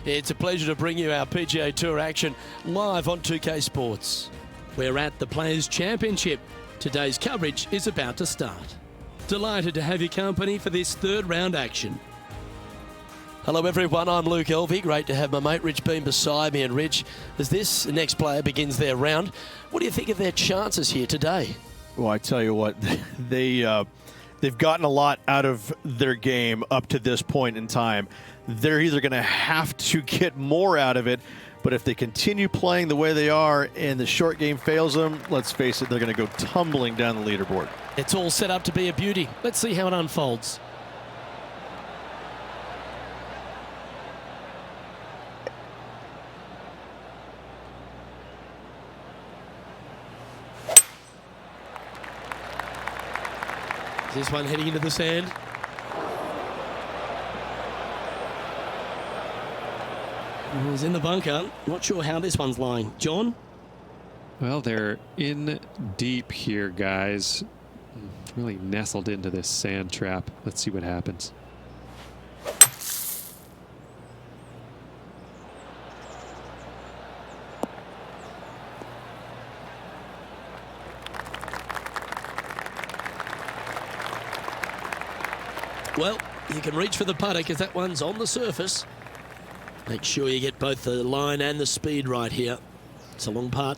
It's a pleasure to bring you our PGA Tour action live on 2K Sports. We're at the Players' Championship. Today's coverage is about to start. Delighted to have your company for this third round action. Hello everyone, I'm Luke Elvey. Great to have my mate Rich Beam beside me. And Rich, as this next player begins their round, what do you think of their chances here today? Well, I tell you what, they've gotten a lot out of their game up to this point in time. They're either going to have to get more out of it, but if they continue playing the way they are and the short game fails them, let's face it, they're going to go tumbling down the leaderboard. It's all set up to be a beauty. Let's see how it unfolds. Is this one heading into the sand? He's in the bunker. Not sure how this one's lying. John? Well, they're in deep here, guys. Really nestled into this sand trap. Let's see what happens. Well, you can reach for the putter because that one's on the surface. Make sure you get both the line and the speed right here. It's a long putt.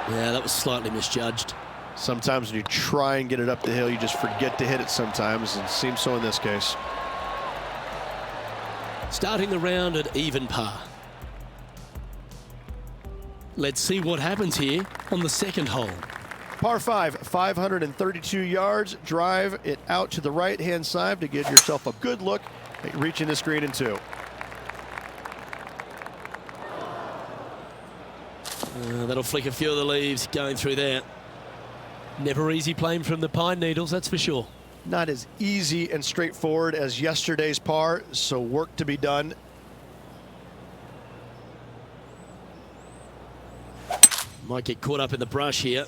Yeah, that was slightly misjudged. Sometimes when you try and get it up the hill, you just forget to hit it sometimes, and it seems so in this case. Starting the round at even par. Let's see what happens here on the second hole. Par 5, 532 yards. Drive it out to the right-hand side to give yourself a good look at reaching this green in two. That'll flick a few of the leaves going through there. Never easy playing from the pine needles, that's for sure. Not as easy and straightforward as yesterday's par, so work to be done. Might get caught up in the brush here.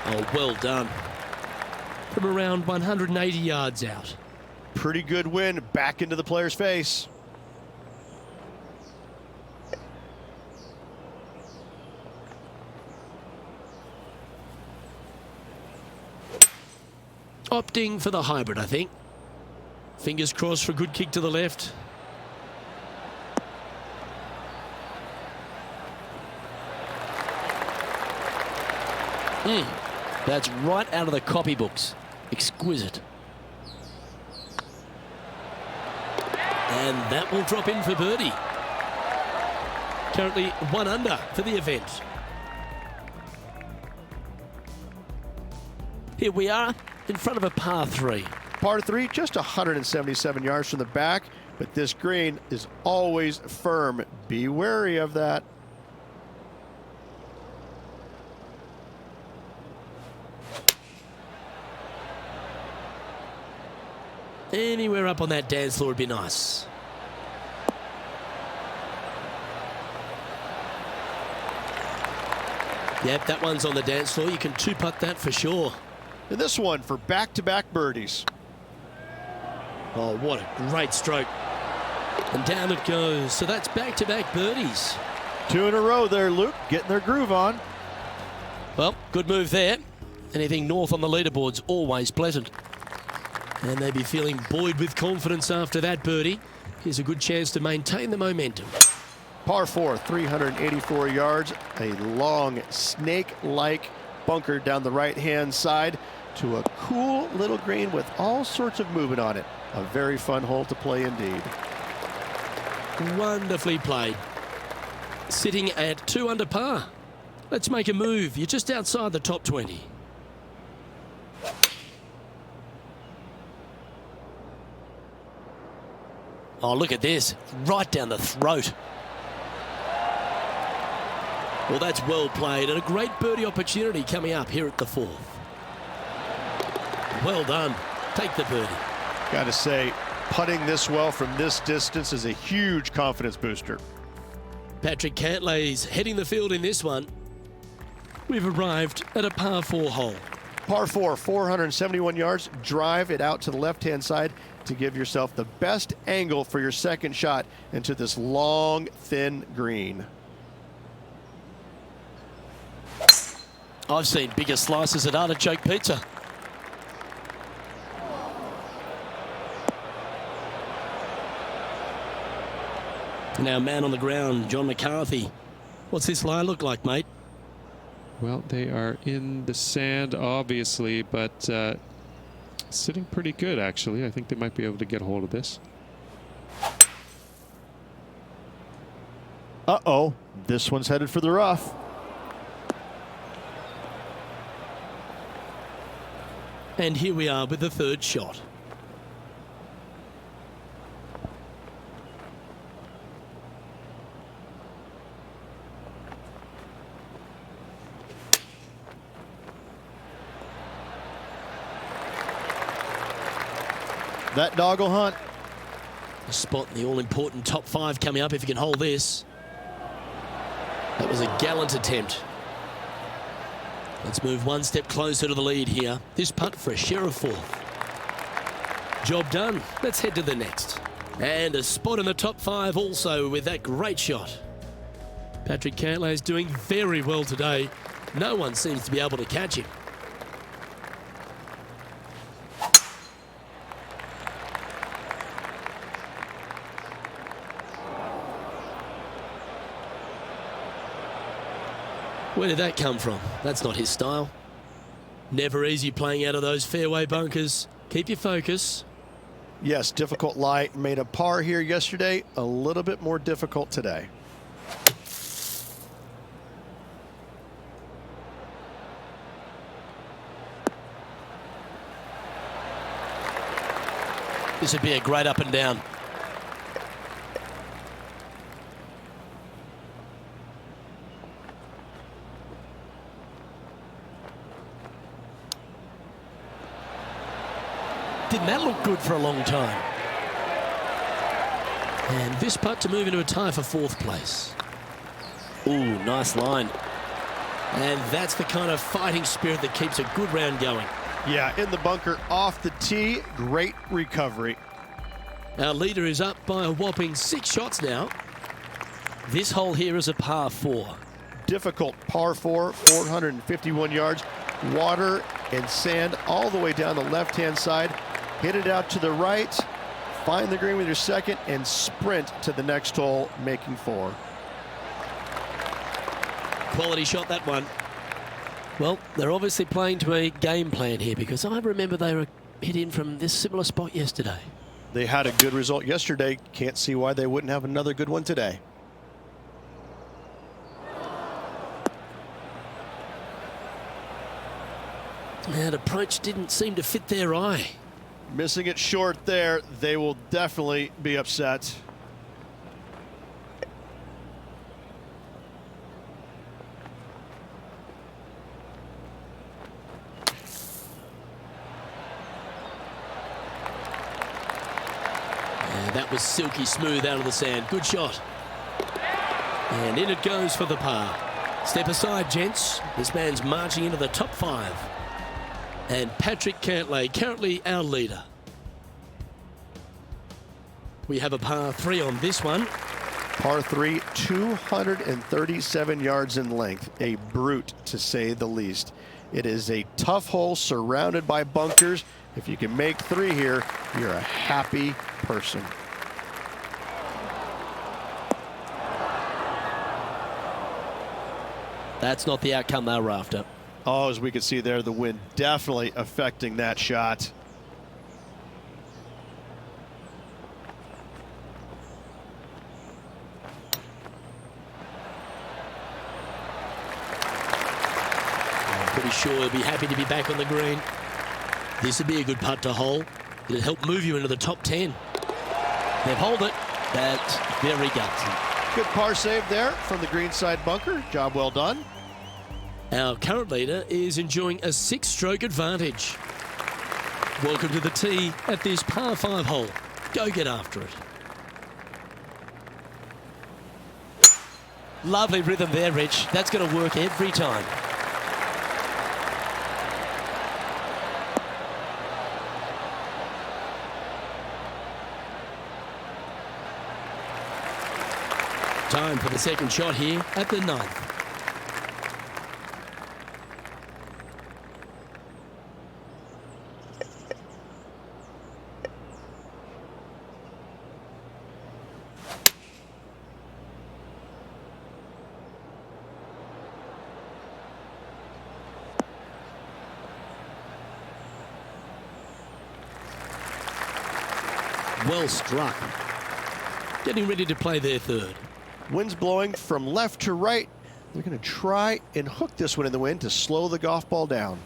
Oh, well done. From around 180 yards out. Pretty good win back into the player's face. Opting for the hybrid, I think. Fingers crossed for a good kick to the left. That's right out of the copybooks. Exquisite. And that will drop in for birdie. Currently 1 under for the event. Here we are in front of a par 3. Par 3, just 177 yards from the back, but this green is always firm. Be wary of that. Anywhere up on that dance floor would be nice. Yep, that one's on the dance floor. You can two-putt that for sure. And this one for back-to-back birdies. Oh, what a great stroke. And down it goes. So that's back-to-back birdies. 2 in a row there, Luke, getting their groove on. Well, good move there. Anything north on the leaderboard's always pleasant. And they'd be feeling buoyed with confidence after that birdie. Here's a good chance to maintain the momentum. Par 4, 384 yards. A long, snake-like bunker down the right-hand side to a cool little green with all sorts of movement on it. A very fun hole to play indeed. Wonderfully played. Sitting at 2 under par. Let's make a move. You're just outside the top 20. Oh, look at this. Right down the throat. Well, that's well played and a great birdie opportunity coming up here at the 4th. Well done. Take the birdie. Got to say, putting this well from this distance is a huge confidence booster. Patrick Cantlay's heading the field in this one. We've arrived at a par 4 hole. Par 4, 471 yards. Drive it out to the left-hand side to give yourself the best angle for your second shot into this long, thin green. I've seen bigger slices at artichoke pizza. Now, man on the ground, John McCarthy. What's this lie look like, mate? Well, they are in the sand, obviously, but sitting pretty good, actually. I think they might be able to get a hold of this. Uh-oh, this one's headed for the rough. And here we are with the third shot. That dog will hunt. A spot in the all-important top 5 coming up if you can hold this. That was a gallant attempt. Let's move one step closer to the lead here. This putt for a share of 4th. Job done. Let's head to the next. And a spot in the top 5 also with that great shot. Patrick Cantlay is doing very well today. No one seems to be able to catch him. Where did that come from? That's not his style. Never easy playing out of those fairway bunkers. Keep your focus. Yes, difficult lie. Made a par here yesterday. A little bit more difficult today. This would be a great up and down. Didn't that look good for a long time? And this putt to move into a tie for 4th place. Ooh, nice line. And that's the kind of fighting spirit that keeps a good round going. Yeah, in the bunker, off the tee, great recovery. Our leader is up by a whopping 6 shots now. This hole here is a par 4. Difficult par 4, 451 yards. Water and sand all the way down the left-hand side. Hit it out to the right, find the green with your second, and sprint to the next hole, making 4. Quality shot, that one. Well, they're obviously playing to a game plan here because I remember they were hit in from this similar spot yesterday. They had a good result yesterday. Can't see why they wouldn't have another good one today. That approach didn't seem to fit their eye. Missing it short there. They will definitely be upset. And that was silky smooth out of the sand. Good shot. And in it goes for the par. Step aside, gents. This man's marching into the top 5. And Patrick Cantlay, currently our leader. We have a par 3 on this one. Par 3, 237 yards in length. A brute, to say the least. It is a tough hole surrounded by bunkers. If you can make 3 here, you're a happy person. That's not the outcome they were after. Oh, as we can see there, the wind definitely affecting that shot. I'm pretty sure he'll be happy to be back on the green. This would be a good putt to hole. It'll help move you into the top 10. They've holed it. That's very gutsy. Good par save there from the greenside bunker. Job well done. Our current leader is enjoying a 6-stroke advantage. Welcome to the tee at this par 5 hole. Go get after it. Lovely rhythm there, Rich. That's going to work every time. Time for the second shot here at the 9th. Well struck. Getting ready to play their third. Wind's blowing from left to right. They're going to try and hook this one in the wind to slow the golf ball down.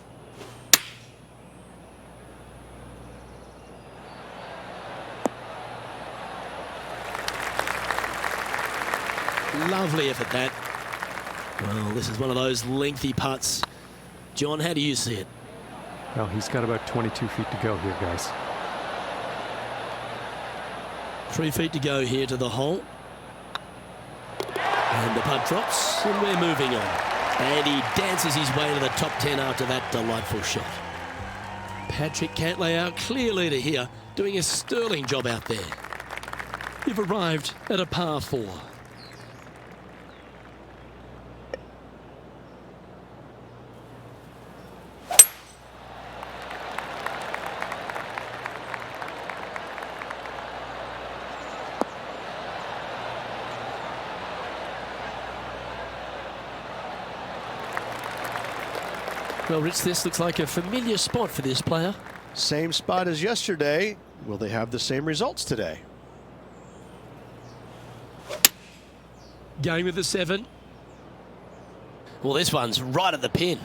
Lovely effort, that. Well, this is one of those lengthy putts. John, how do you see it? Well, he's got about 22 feet to go here, guys. 3 feet to go here to the hole. And the putt drops, and we're moving on. And he dances his way to the top 10 after that delightful shot. Patrick Cantlay, our clear leader here, doing a sterling job out there. You've arrived at a par 4. Well, Rich, this looks like a familiar spot for this player. Same spot as yesterday. Will they have the same results today? Going with the 7. Well, this one's right at the pin.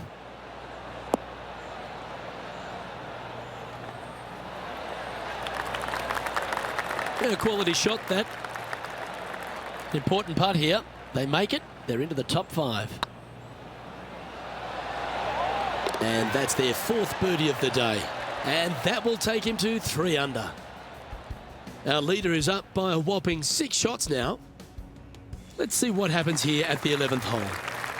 A quality shot, that. Important putt here. They make it. They're into the top 5. And that's their 4th birdie of the day. And that will take him to 3 under. Our leader is up by a whopping 6 shots now. Let's see what happens here at the 11th hole.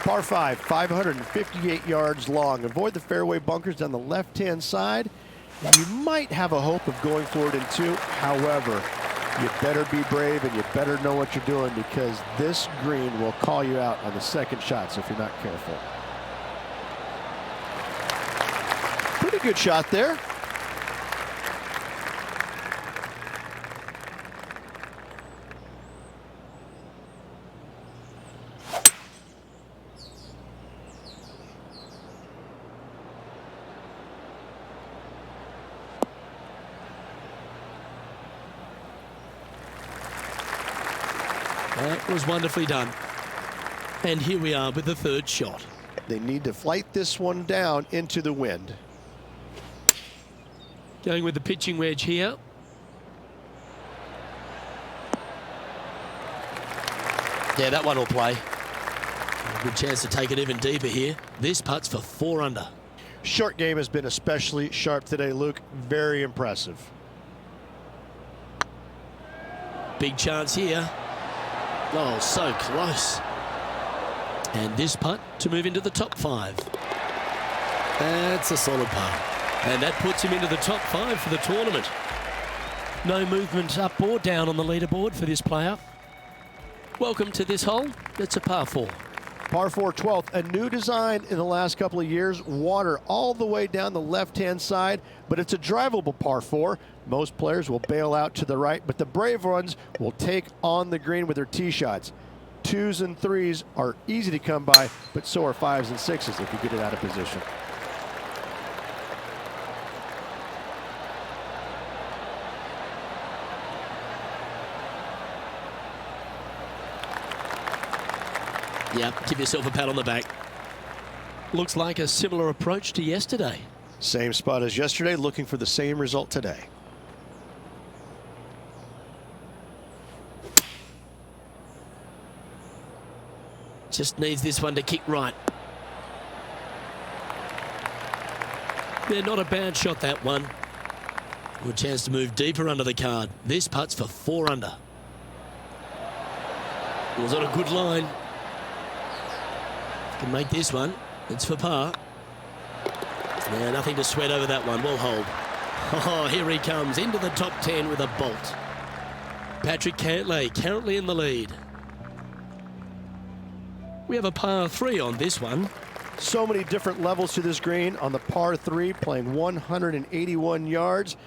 Par 5, 558 yards long. Avoid the fairway bunkers down the left-hand side. You might have a hope of going for it in 2. However, you better be brave and you better know what you're doing, because this green will call you out on the second shot, so if you're not careful. Pretty good shot there. That was wonderfully done. And here we are with the 3rd shot. They need to flight this one down into the wind. Going with the pitching wedge here. Yeah, that one will play. A good chance to take it even deeper here. This putt's for 4 under. Short game has been especially sharp today, Luke. Very impressive. Big chance here. Oh, so close. And this putt to move into the top 5. That's a solid putt. And that puts him into the top 5 for the tournament. No movement up or down on the leaderboard for this player. Welcome to this hole. It's a par 4. Par 4, 12th. A new design in the last couple of years. Water all the way down the left-hand side, but it's a drivable par 4. Most players will bail out to the right, but the brave ones will take on the green with their tee shots. 2s and 3s are easy to come by, but so are 5s and 6s if you get it out of position. Yep, give yourself a pat on the back. Looks like a similar approach to yesterday. Same spot as yesterday, looking for the same result today. Just needs this one to kick right. They're not a bad shot, that one. Good chance to move deeper under the card. This putt's for 4 under. It was on a good line. Can make this one. It's for par. Yeah, nothing to sweat over that one. We'll hold. Oh, here he comes into the top 10 with a bolt. Patrick Cantlay currently in the lead. We have a par 3 on this one. So many different levels to this green on the par 3, playing 181 yards.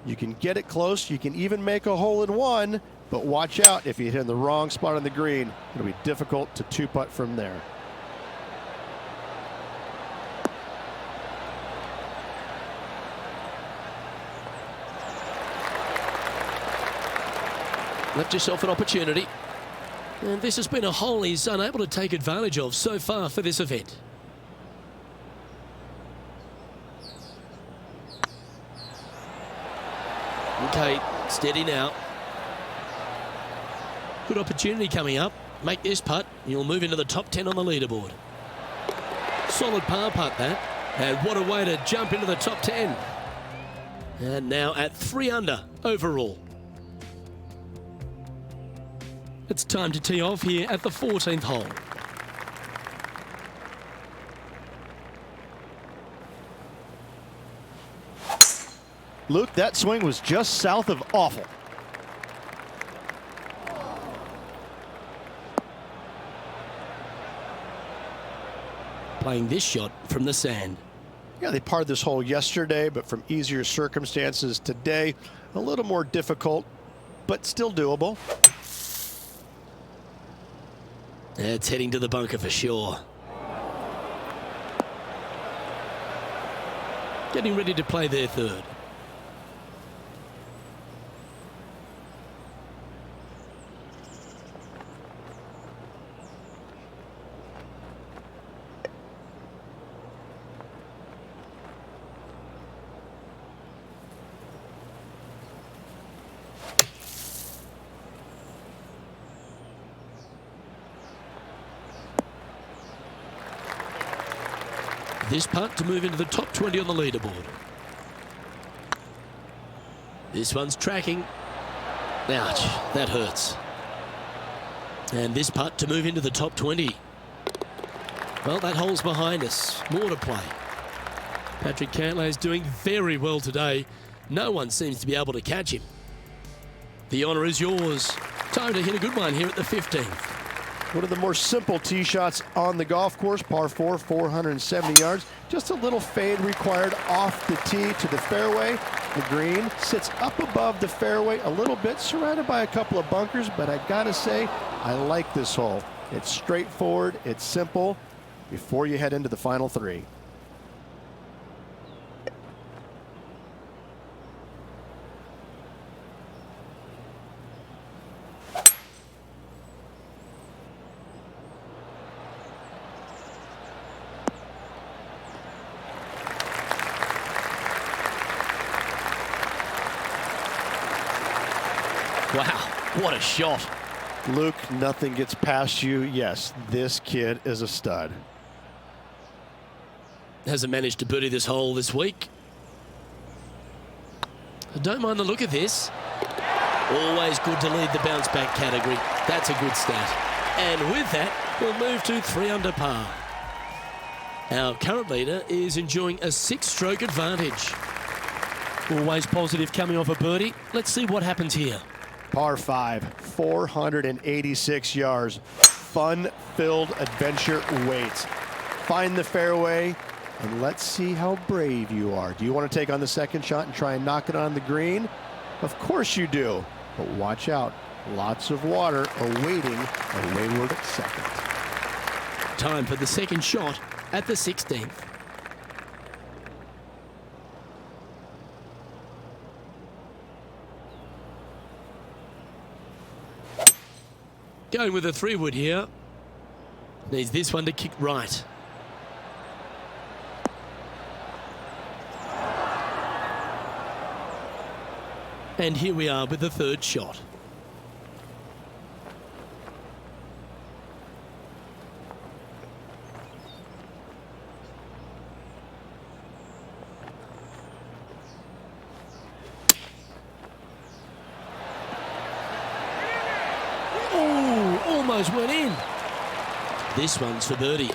You can get it close. You can even make a hole in one, but watch out if you hit in the wrong spot on the green. It'll be difficult to 2-putt from there. Left yourself an opportunity. And this has been a hole he's unable to take advantage of so far for this event. Okay, steady now. Good opportunity coming up. Make this putt, you'll move into the top 10 on the leaderboard. Solid par putt that. And what a way to jump into the top 10. And now at 3 under overall. It's time to tee off here at the 14th hole. Luke, that swing was just south of awful. Playing this shot from the sand. Yeah, they parred this hole yesterday, but from easier circumstances today, a little more difficult, but still doable. It's heading to the bunker for sure. Getting ready to play their third. This putt to move into the top 20 on the leaderboard. This one's tracking. Ouch, that hurts. And this putt to move into the top 20. Well, that hole's behind us. More to play. Patrick Cantlay is doing very well today. No one seems to be able to catch him. The honour is yours. Time to hit a good one here at the 15th. One of the more simple tee shots on the golf course, par 4, 470 yards. Just a little fade required off the tee to the fairway. The green sits up above the fairway a little bit, surrounded by a couple of bunkers, but I gotta say, I like this hole. It's straightforward, it's simple, before you head into the final 3. Wow, what a shot. Luke, nothing gets past you. Yes, this kid is a stud. Hasn't managed to birdie this hole this week. I don't mind the look of this. Always good to lead the bounce back category. That's a good stat. And with that, we'll move to 3 under par. Our current leader is enjoying a 6-stroke advantage. Always positive coming off a birdie. Let's see what happens here. Par 5, 486 yards. Fun-filled adventure waits. Find the fairway, and let's see how brave you are. Do you want to take on the second shot and try and knock it on the green? Of course you do, but watch out. Lots of water awaiting a wayward second. Time for the second shot at the 16th. Going with a 3-wood here. Needs this one to kick right. And here we are with the third shot. those went in. This one's for birdie.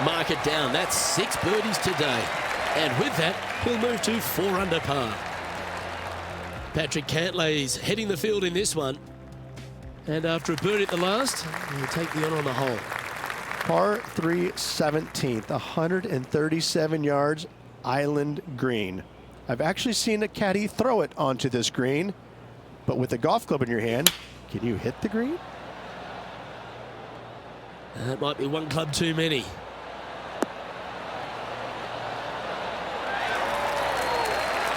Mark it down. That's 6 birdies today. And with that, he'll move to 4 under par. Patrick Cantlay's heading the field in this one. And after a birdie at the last, he'll take the honour on the hole. Par 3 17th, 137 yards, island green. I've actually seen a caddy throw it onto this green, but with a golf club in your hand, can you hit the green? That might be one club too many.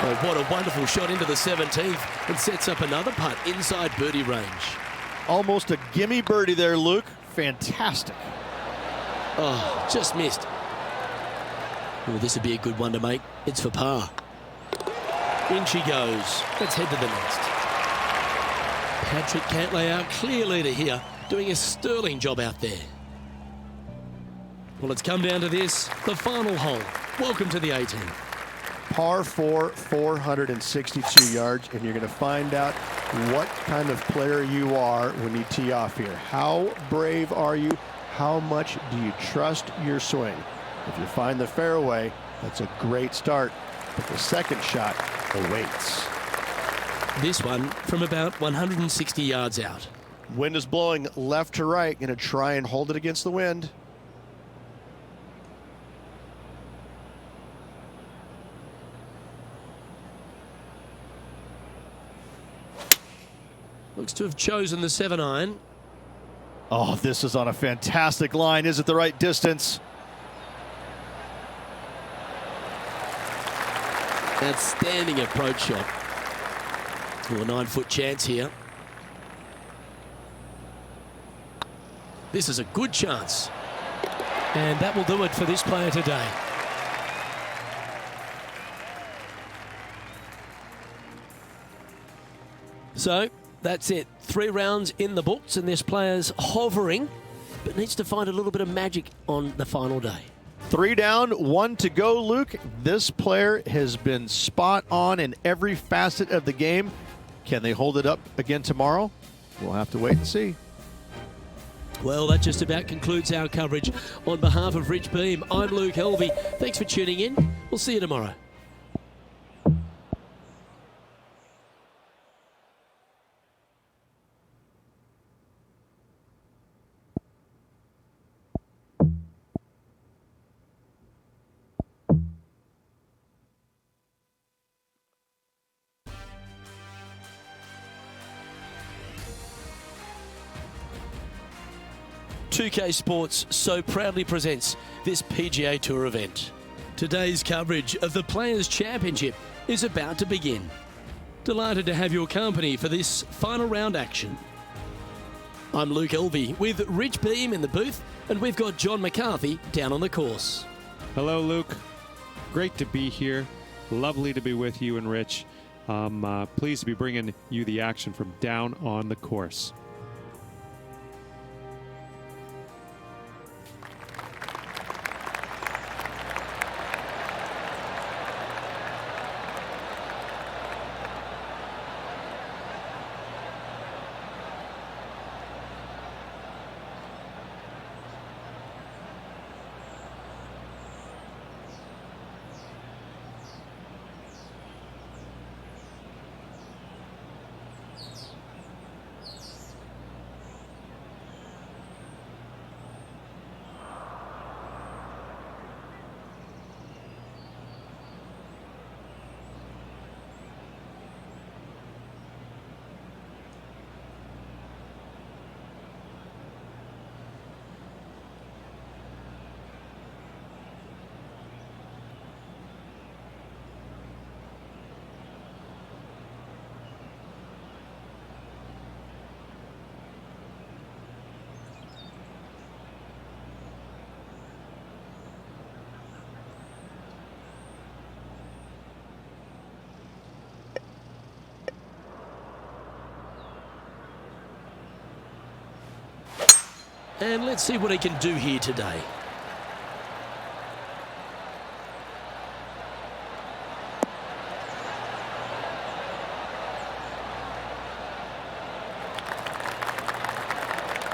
Oh, what a wonderful shot into the 17th and sets up another putt inside birdie range. Almost a gimme birdie there, Luke. Fantastic. Oh, just missed. Oh, this would be a good one to make. It's for par. In she goes. Let's head to the next. Patrick Cantlay, our clear leader here, doing a sterling job out there. Well, it's come down to this, the final hole. Welcome to the 18th. Par 4, 462 yards, and you're going to find out what kind of player you are when you tee off here. How brave are you? How much do you trust your swing? If you find the fairway, that's a great start, but the second shot awaits. This one from about 160 yards out. Wind is blowing left to right. Going to try and hold it against the wind. Looks to have chosen the 7-iron. Oh, this is on a fantastic line. Is it the right distance? Outstanding approach shot. Oh, a 9-foot chance here. This is a good chance. And that will do it for this player today. So, that's it. 3 rounds in the books, and this player's hovering, but needs to find a little bit of magic on the final day. 3 down, 1 to go, Luke. This player has been spot on in every facet of the game. Can they hold it up again tomorrow? We'll have to wait and see. Well, that just about concludes our coverage. On behalf of Rich Beam, I'm Luke Helvey. Thanks for tuning in. We'll see you tomorrow. TPC Sports so proudly presents this PGA Tour event. Today's coverage of the Players' Championship is about to begin. Delighted to have your company for this final round action. I'm Luke Elvey with Rich Beam in the booth, and we've got John McCarthy down on the course. Hello, Luke. Great to be here. Lovely to be with you and Rich. I'm pleased to be bringing you the action from down on the course. And let's see what he can do here today.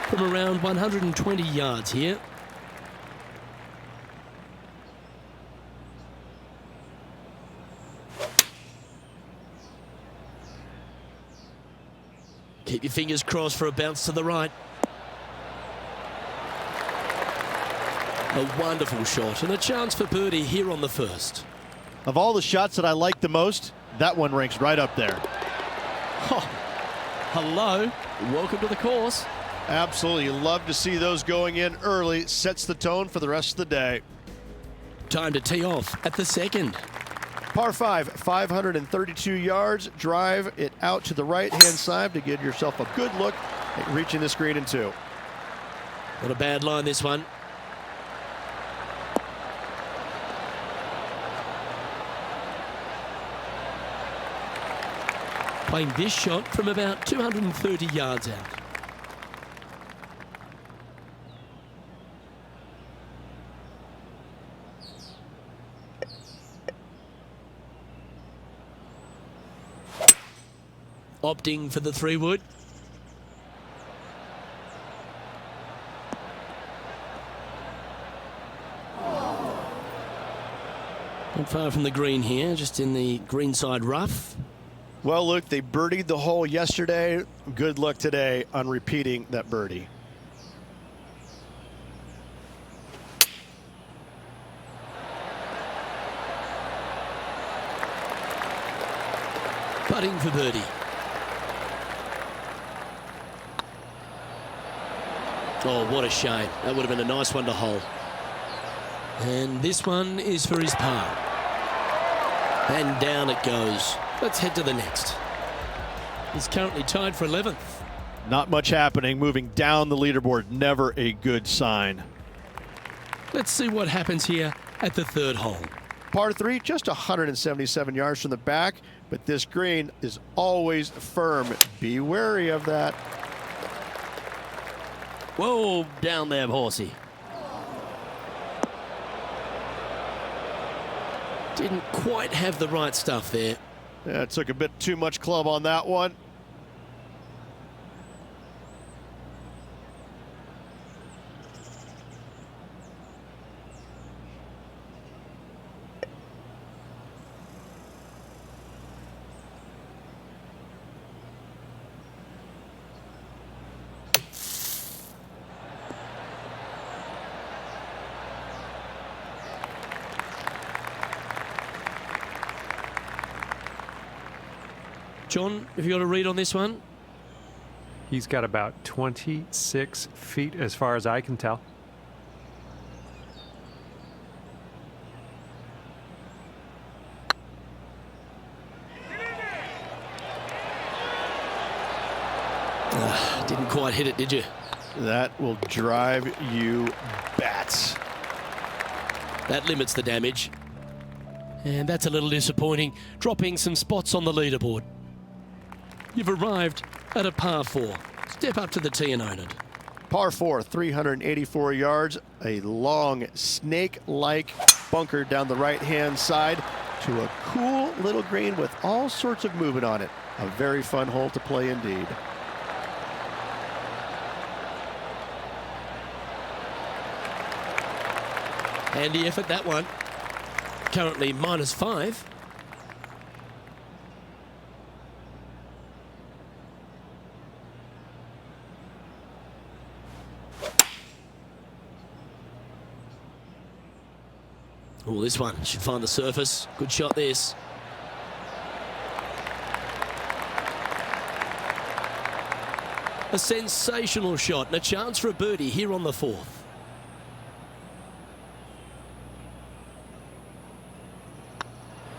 from around 120 yards here. Keep your fingers crossed for a bounce to the right. A wonderful shot and a chance for birdie here on the first. Of all the shots that I like the most, that one ranks right up there. Oh, hello, welcome to the course. Absolutely, love to see those going in early. Sets the tone for the rest of the day. Time to tee off at the second. Par 5, 532 yards. Drive it out to the right-hand side to give yourself a good look at reaching this green in 2. Not a bad line, this one. Playing this shot from about 230 yards out. Opting for the 3-wood. Not far from the green here, just in the greenside rough. Well, look, they birdied the hole yesterday. Good luck today on repeating that birdie. Putting for birdie. Oh, what a shame. That would have been a nice one to hole. And this one is for his par. And down it goes. Let's head to the next. He's currently tied for 11th. Not much happening. Moving down the leaderboard, never a good sign. Let's see what happens here at the third hole. Par 3, just 177 yards from the back, but this green is always firm. Be wary of that. Whoa, down there, horsey. Didn't quite have the right stuff there. Yeah, it took a bit too much club on that one. John, have you got a read on this one? He's got about 26 feet as far as I can tell. Didn't quite hit it, did you? That will drive you bats. That limits the damage. And that's a little disappointing, dropping some spots on the leaderboard. You've arrived at a par 4. Step up to the tee and own it. Par 4, 384 yards, a long snake-like bunker down the right-hand side to a cool little green with all sorts of movement on it. A very fun hole to play indeed. Handy effort, that one. Currently -5. Oh, this one should find the surface. Good shot, this. A sensational shot and a chance for a birdie here on the 4th.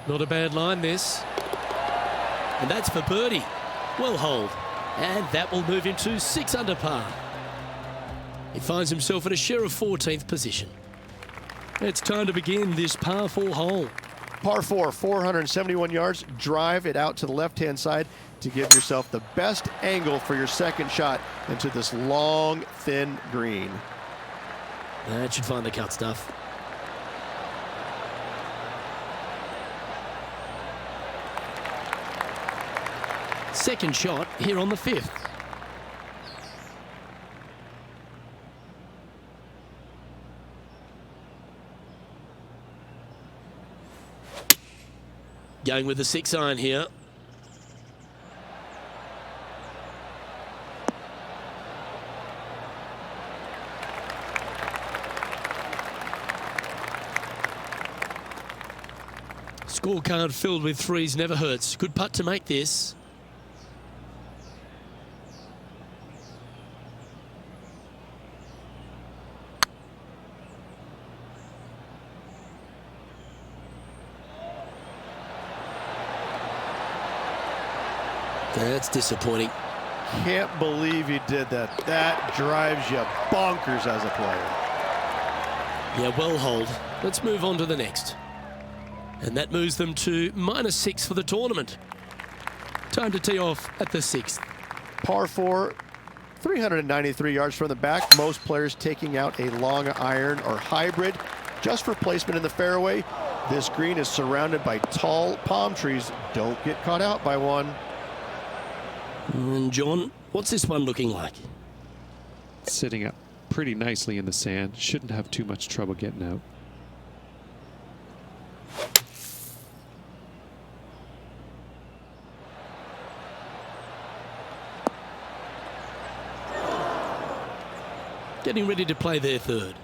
Not a bad line, this. And that's for birdie. Well holed. And that will move him to 6 under par. He finds himself in a share of 14th position. It's time to begin this par 4 hole. Par 4, 471 yards. Drive it out to the left-hand side to give yourself the best angle for your second shot into this long, thin green. That should find the cut stuff. Second shot here on the 5th. Going with the 6-iron here. Scorecard filled with threes never hurts. Good putt to make this. That's disappointing. Can't believe he did that. That drives you bonkers as a player. Yeah, well hold. Let's move on to the next. And that moves them to -6 for the tournament. Time to tee off at the 6th. Par 4, 393 yards from the back. Most players taking out a long iron or hybrid just for placement in the fairway. This green is surrounded by tall palm trees. Don't get caught out by one. And John, what's this one looking like? Sitting up pretty nicely in the sand. Shouldn't have too much trouble getting out. Getting ready to play their third.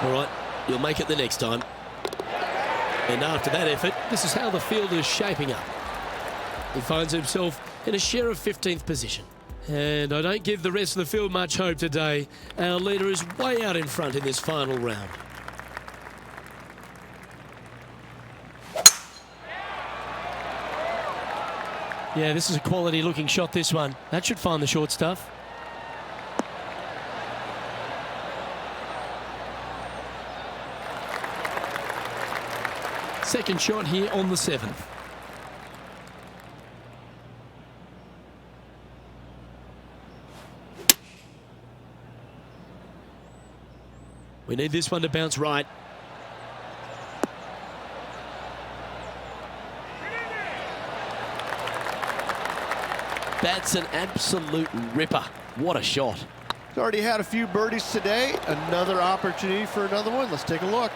All right, you'll make it the next time. And after that effort, this is how the field is shaping up. He finds himself in a share of 15th position. And I don't give the rest of the field much hope today. Our leader is way out in front in this final round. Yeah, this is a quality looking shot, this one. That should find the short stuff. Second shot here on the 7th. We need this one to bounce right. That's an absolute ripper. What a shot. He's already had a few birdies today. Another opportunity for another one. Let's take a look.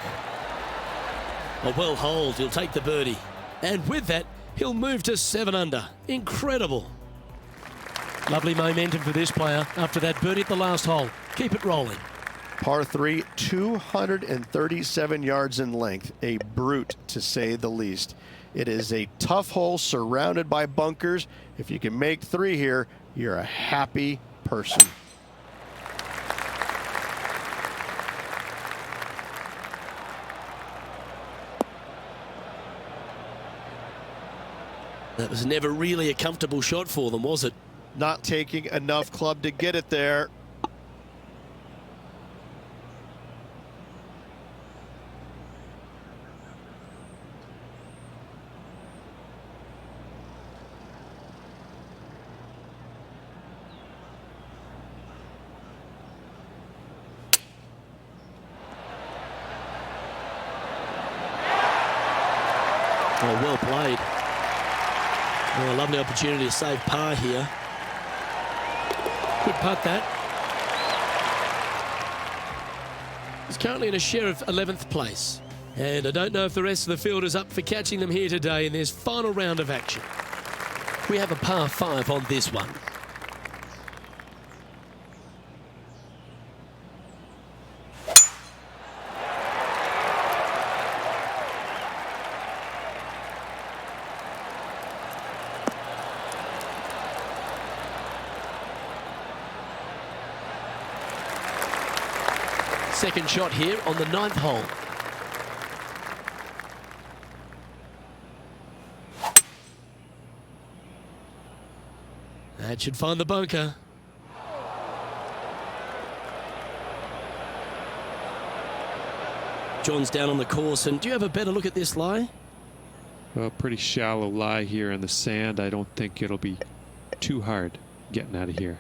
A well hold, he'll take the birdie. And with that, he'll move to 7 under. Incredible. Lovely momentum for this player after that birdie at the last hole. Keep it rolling. Par 3, 237 yards in length. A brute, to say the least. It is a tough hole surrounded by bunkers. If you can make 3 here, you're a happy person. That was never really a comfortable shot for them, was it? Not taking enough club to get it there. Oh, well played. Oh, a lovely opportunity to save par here. Good putt that. He's currently in a share of 11th place. And I don't know if the rest of the field is up for catching them here today in this final round of action. We have a par 5 on this one. Second shot here on the 9th hole. That should find the bunker. John's down on the course, and do you have a better look at this lie? Well, pretty shallow lie here in the sand. I don't think it'll be too hard getting out of here.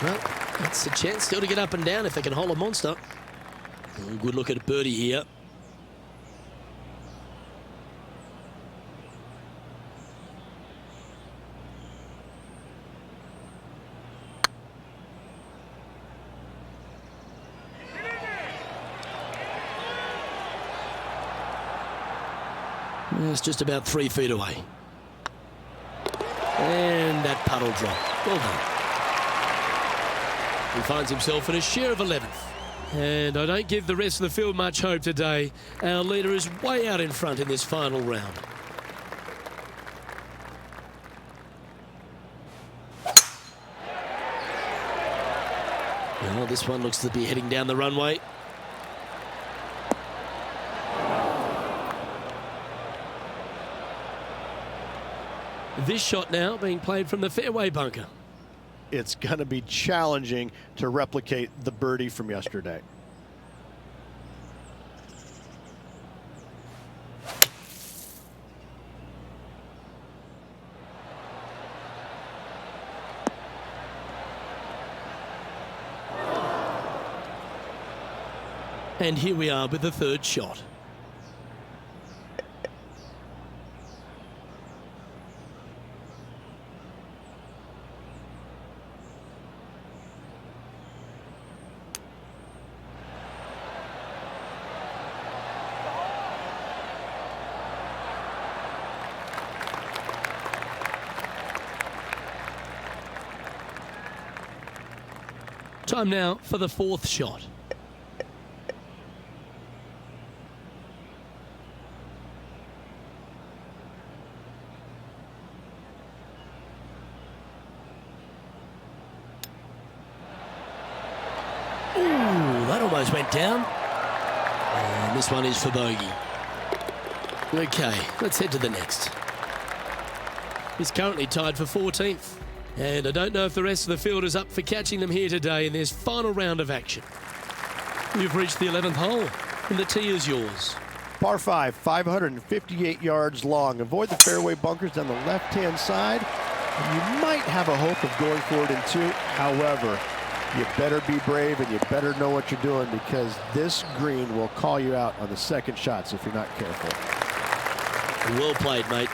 Well, that's a chance still to get up and down if they can hold a monster. Good look at birdie here. It's just about 3 feet away. And that puddle drop. Well done. He finds himself in a share of 11th. And I don't give the rest of the field much hope today. Our leader is way out in front in this final round. Well, this one looks to be heading down the runway. This shot now being played from the fairway bunker. It's going to be challenging to replicate the birdie from yesterday. And here we are with the third shot. Time now for the fourth shot. Ooh, that almost went down. And this one is for bogey. Okay, let's head to the next. He's currently tied for 14th. And I don't know if the rest of the field is up for catching them here today in this final round of action. You've reached the 11th hole, and the tee is yours. Par 5, 558 yards long. Avoid the fairway bunkers down the left-hand side. You might have a hope of going for it in 2. However, you better be brave and you better know what you're doing, because this green will call you out on the second shots if you're not careful. Well played, mate.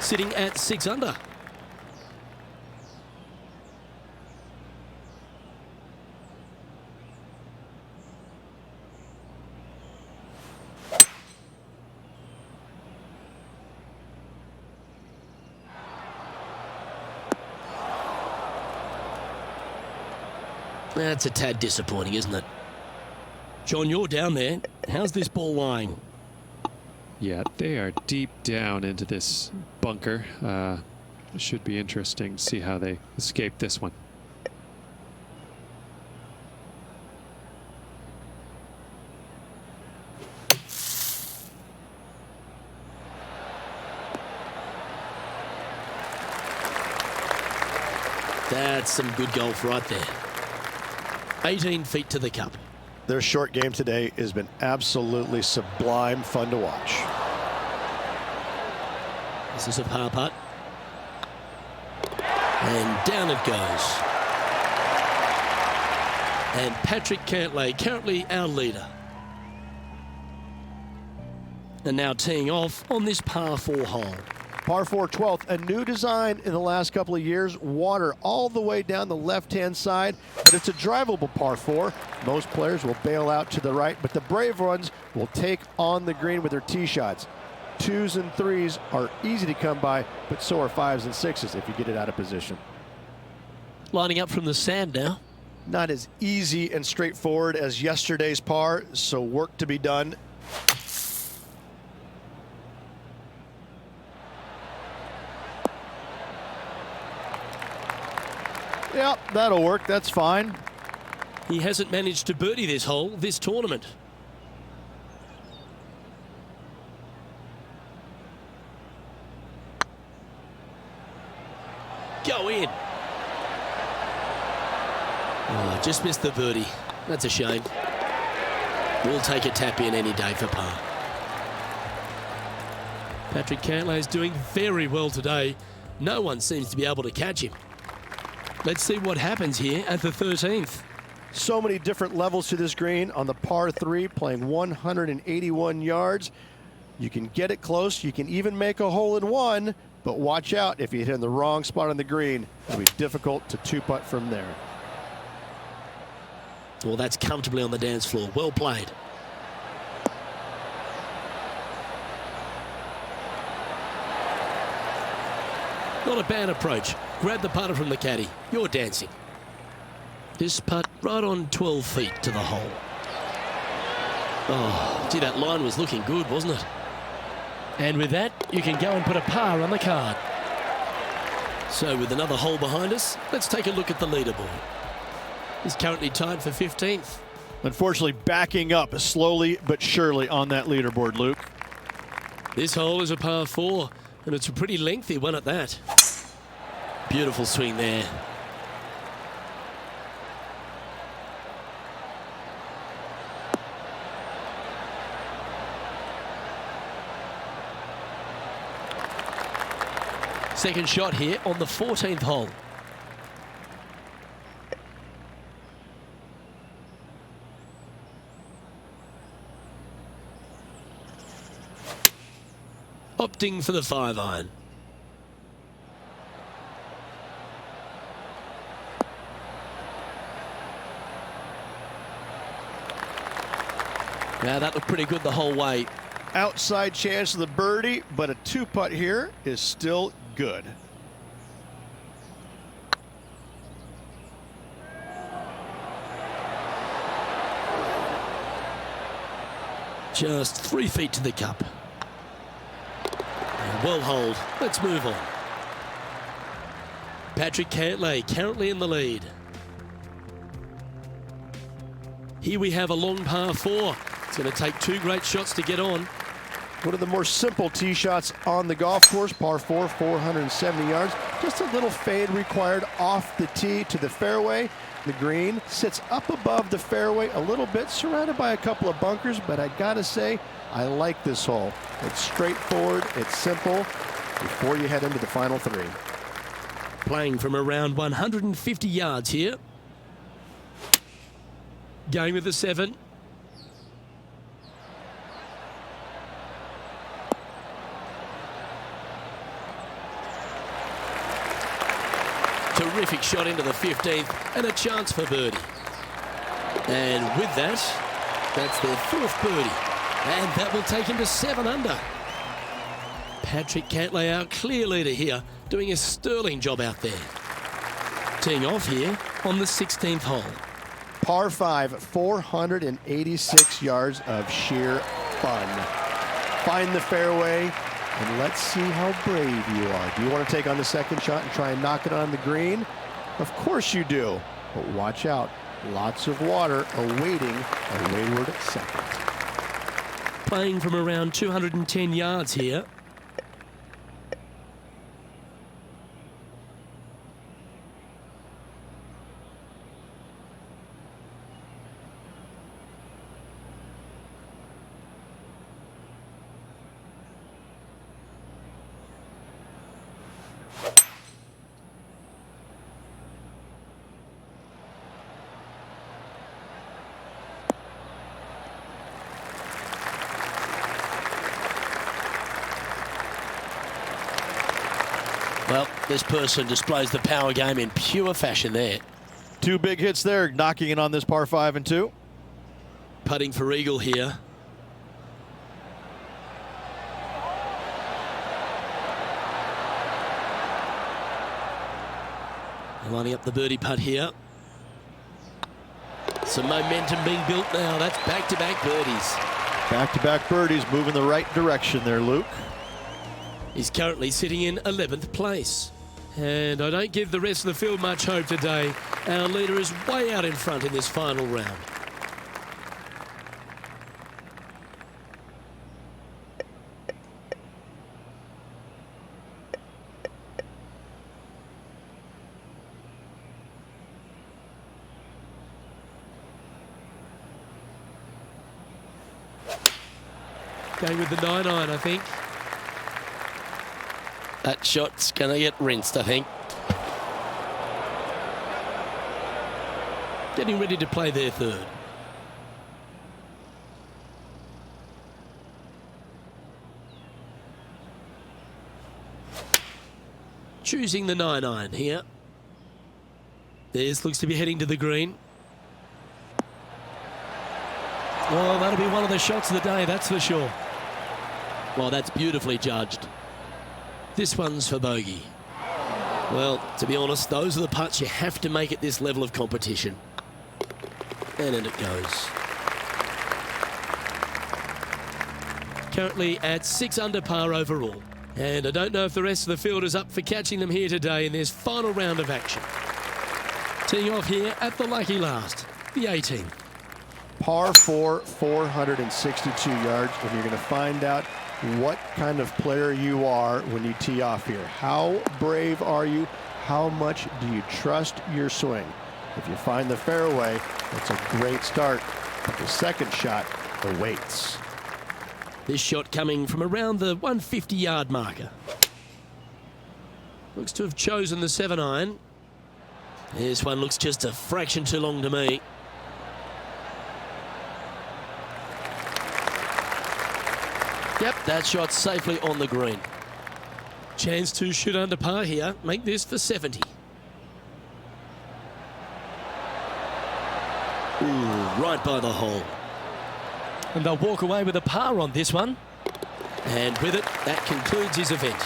Sitting at 6 under. That's a tad disappointing, isn't it? John, you're down there. How's this ball lying? Yeah, they are deep down into this bunker. Should be interesting to see how they escape this one. That's some good golf right there. 18 feet to the cup. Their short game today has been absolutely sublime fun to watch. This is a par putt. And down it goes. And Patrick Cantlay, currently our leader. And now teeing off on this par 4 hole. Par 4 12th, a new design in the last couple of years. Water all the way down the left-hand side, but it's a drivable par 4. Most players will bail out to the right, but the brave ones will take on the green with their tee shots. 2s and 3s are easy to come by, but so are 5s and 6s if you get it out of position. Lining up from the sand now. Not as easy and straightforward as yesterday's par, so work to be done. Yep, that'll work. That's fine. He hasn't managed to birdie this hole this tournament. Go in. Oh, just missed the birdie. That's a shame. We'll take a tap in any day for par. Patrick Cantlay is doing very well today. No one seems to be able to catch him. Let's see what happens here at the 13th. So many different levels to this green on the par 3, playing 181 yards. You can get it close. You can even make a hole in one, but watch out if you hit in the wrong spot on the green. It'll be difficult to two-putt from there. Well, that's comfortably on the dance floor. Well played. Not a bad approach. Grab the putter from the caddy. You're dancing. This putt right on 12 feet to the hole. Oh, gee, that line was looking good, wasn't it? And with that, you can go and put a par on the card. So with another hole behind us, let's take a look at the leaderboard. He's currently tied for 15th. Unfortunately, backing up slowly but surely on that leaderboard, Luke. This hole is a par 4, and it's a pretty lengthy one at that. Beautiful swing there. Second shot here on the 14th hole. Opting for the 5-iron. Now that looked pretty good the whole way. Outside chance of the birdie, but a two-putt here is still good. Just 3 feet to the cup. Well hold. Let's move on. Patrick Cantlay currently in the lead. Here we have a long par 4. It's going to take 2 great shots to get on. One of the more simple tee shots on the golf course, par 4, 470 yards. Just a little fade required off the tee to the fairway. The green sits up above the fairway a little bit, surrounded by a couple of bunkers, but I gotta say, I like this hole. It's straightforward, it's simple, before you head into the final 3. Playing from around 150 yards here. Going with the 7. Terrific shot into the 15th and a chance for birdie. And with that, that's their 4th birdie. And that will take him to 7 under. Patrick Cantlay, our clear leader here, doing a sterling job out there. Teeing off here on the 16th hole. Par 5, 486 yards of sheer fun. Find the fairway, and let's see how brave you are. Do you want to take on the second shot and try and knock it on the green? Of course you do, but watch out. Lots of water awaiting a wayward second. Playing from around 210 yards here. Well, this person displays the power game in pure fashion there. 2 big hits there, knocking in on this par 5 and 2. Putting for eagle here. Lining up the birdie putt here. Some momentum being built now. That's back-to-back birdies. Back-to-back birdies, moving the right direction there, Luke. He's currently sitting in 11th place. And I don't give the rest of the field much hope today. Our leader is way out in front in this final round. Going with the 9-iron, I think. That shot's going to get rinsed, I think. Getting ready to play their third. Choosing the 9-iron here. This looks to be heading to the green. Well, that'll be one of the shots of the day, that's for sure. Well, that's beautifully judged. This one's for bogey. Well, to be honest, those are the putts you have to make at this level of competition. And in it goes. Currently at 6 under par overall. And I don't know if the rest of the field is up for catching them here today in this final round of action. Teeing off here at the lucky last, the 18th. Par 4, 462 yards, and you're going to find out what kind of player you are when you tee off here. How brave are you? How much do you trust your swing? If you find the fairway, that's a great start, but the second shot awaits. This shot coming from around the 150-yard marker. Looks to have chosen the 7-iron. This one looks just a fraction too long to me. Yep, that shot's safely on the green. Chance to shoot under par here. Make this for 70. Ooh, right by the hole. And they'll walk away with a par on this one. And with it, that concludes his event.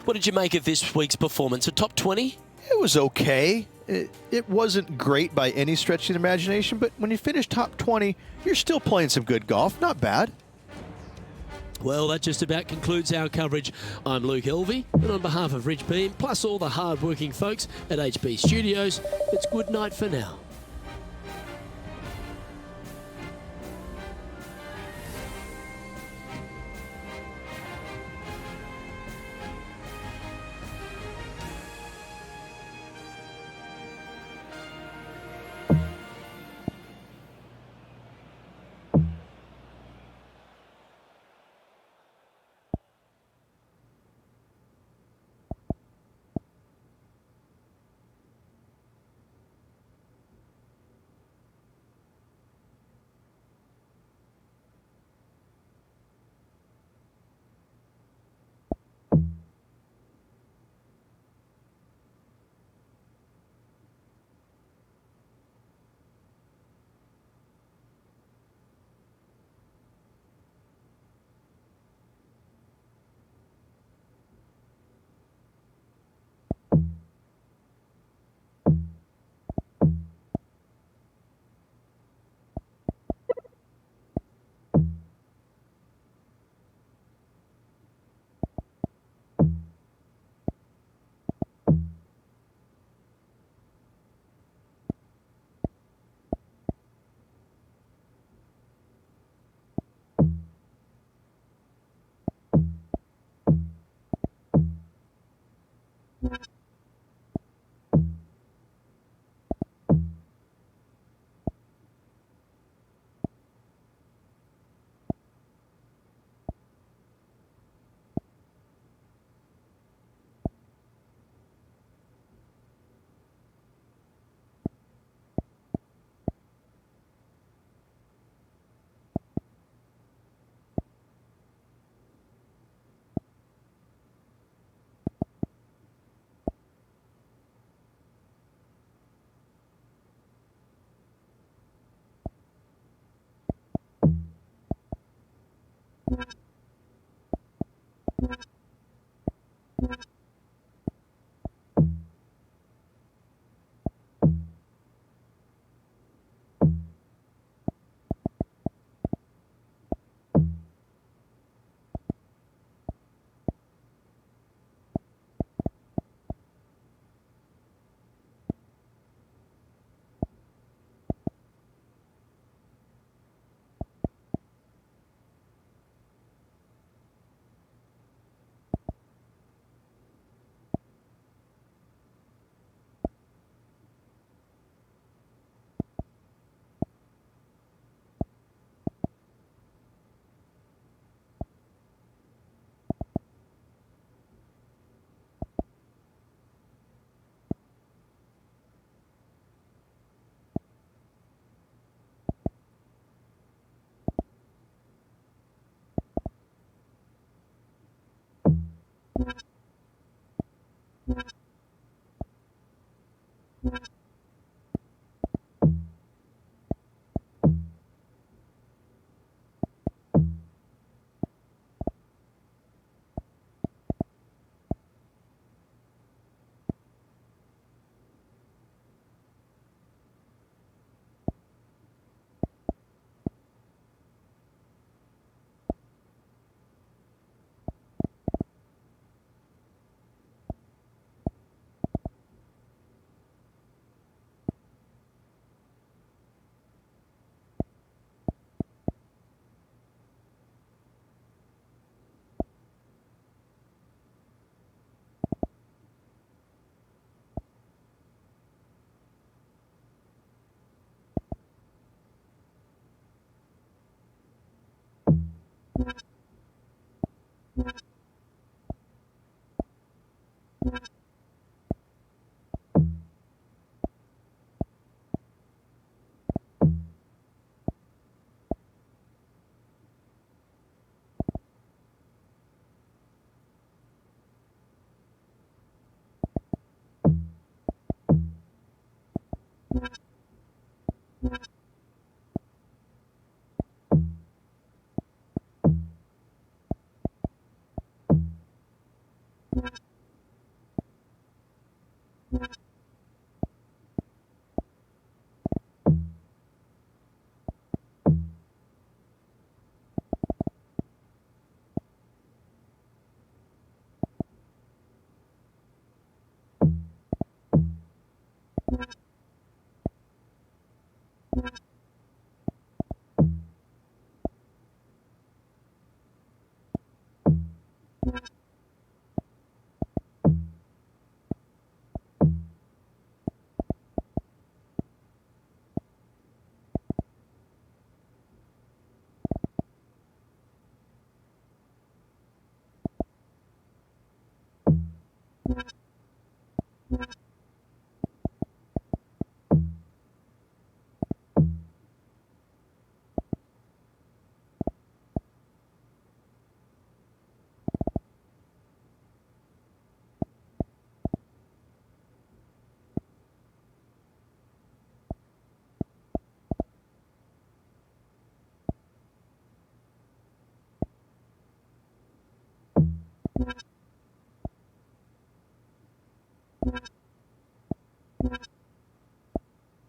What did you make of this week's performance? A top 20? It was okay. It wasn't great by any stretch of the imagination, but when you finish top 20, you're still playing some good golf. Not bad. Well, that just about concludes our coverage. I'm Luke Elvey, and on behalf of Rich Beam, plus all the hard-working folks at HB Studios, it's good night for now.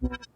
You